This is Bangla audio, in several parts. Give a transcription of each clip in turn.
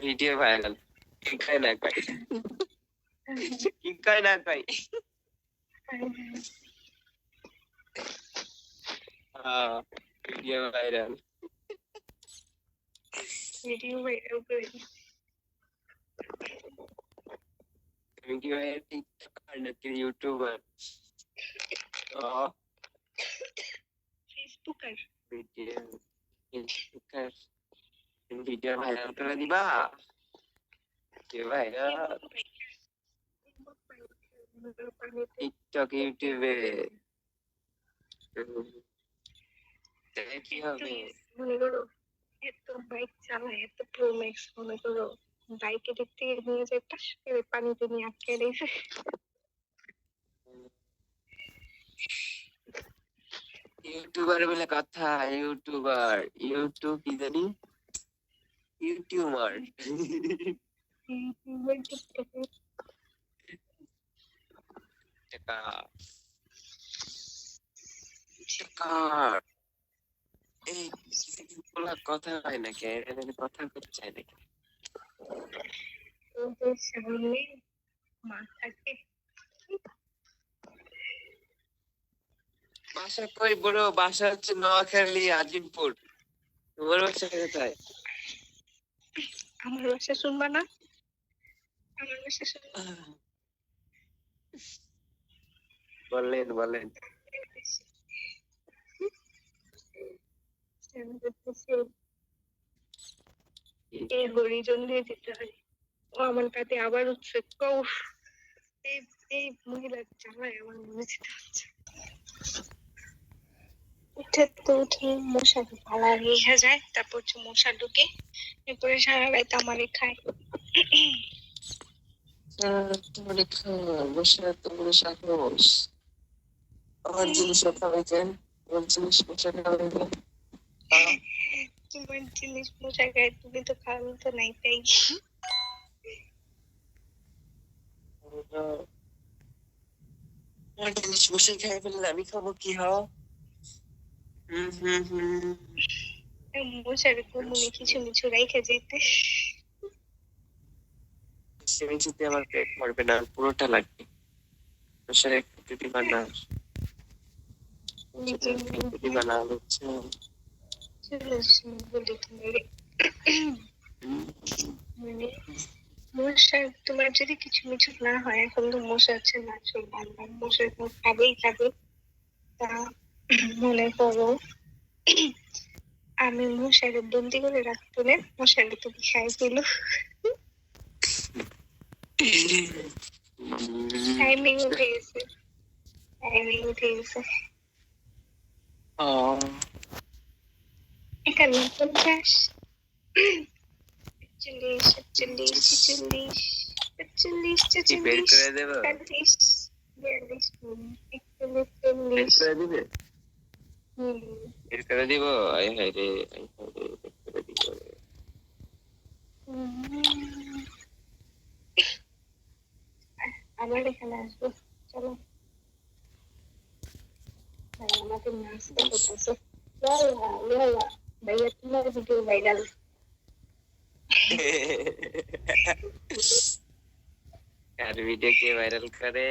ভিডিও ভাইরাল কি কয় না কয় কি কয় না কয় ভিডিও ভাইরাল করে তুমি কি ভাই টিকটকার নাকি ইউটিউবার ফেসবুকার ভিডিও ভাইরাল করে দিবা ভাইরাল টিকটক ইউটিউবে কি হবে মনে করো এত বাইক চালায় এত প্রো ম্যাক্স মনে করো বাইকে দিক থেকে নিয়ে যায় টাস করে পানিতে নিয়ে আটকে দিয়েছে ইউটিউবার বলে কথা ইউটিউবার ইউটিউব কি জানি ইউটিউবার এই কথা হয় না কে কথা করতে চায় নাকি বাসা কই বড় বাসা হচ্ছে নোয়াখালী আজিমপুর তোমার বাসা কোথায় আমার বাসা শুনবা না আমার বাসা শুনবা বলেন বলেন এই হরিজন দিয়ে যেতে হয় ও আমার কাছে আবার উঠছে কৌফ এই মহিলার চালায় আমার মনে যেতে হচ্ছে উঠে তো উঠে মশা পালা রেখে যায় তারপর হচ্ছে মশা ঢুকে এরপরে সারা রাত আমারই খায় আমার জিনিস খাওয়াইছেন আমার জিনিস মশা খাওয়াইছেন তোমার জিনিস মশা খায় তুমি তো খাওয়ানো তো নাই তাই আমার জিনিস মশা খাই ফেললে আমি খাবো কি হও মশার মনে কিছু মিছু রেখে যেতে সেমিচিতে আমার পেট ভরবে না পুরোটা লাগবে মশার একটু যদি বানা যদি বানা হচ্ছে মানে মশার তোমার যদি কিছু মিছু না হয় এখন তো মশা হচ্ছে না বারবার মশা খাবেই খাবে তা মনে করো আমি মশারে বন্দি করে রাখতো না মশারে তুমি খাই ফেলো টাইমিং উঠে গেছে এখানে 50 40 40 40 45 46 বের করে দিব আয় হায় রে আবার এখানে আসবো চলো আমাকে নাচতে করতেছে ভাইয়া তোমার ভিডিও ভাইরাল আর ভিডিও কে ভাইরাল করে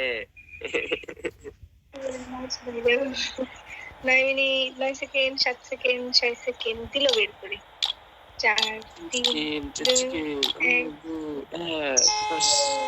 9 সেকেন্ড 7 সেকেন্ড 6 সেকেন্ড দিল বের করে 4 3 2 1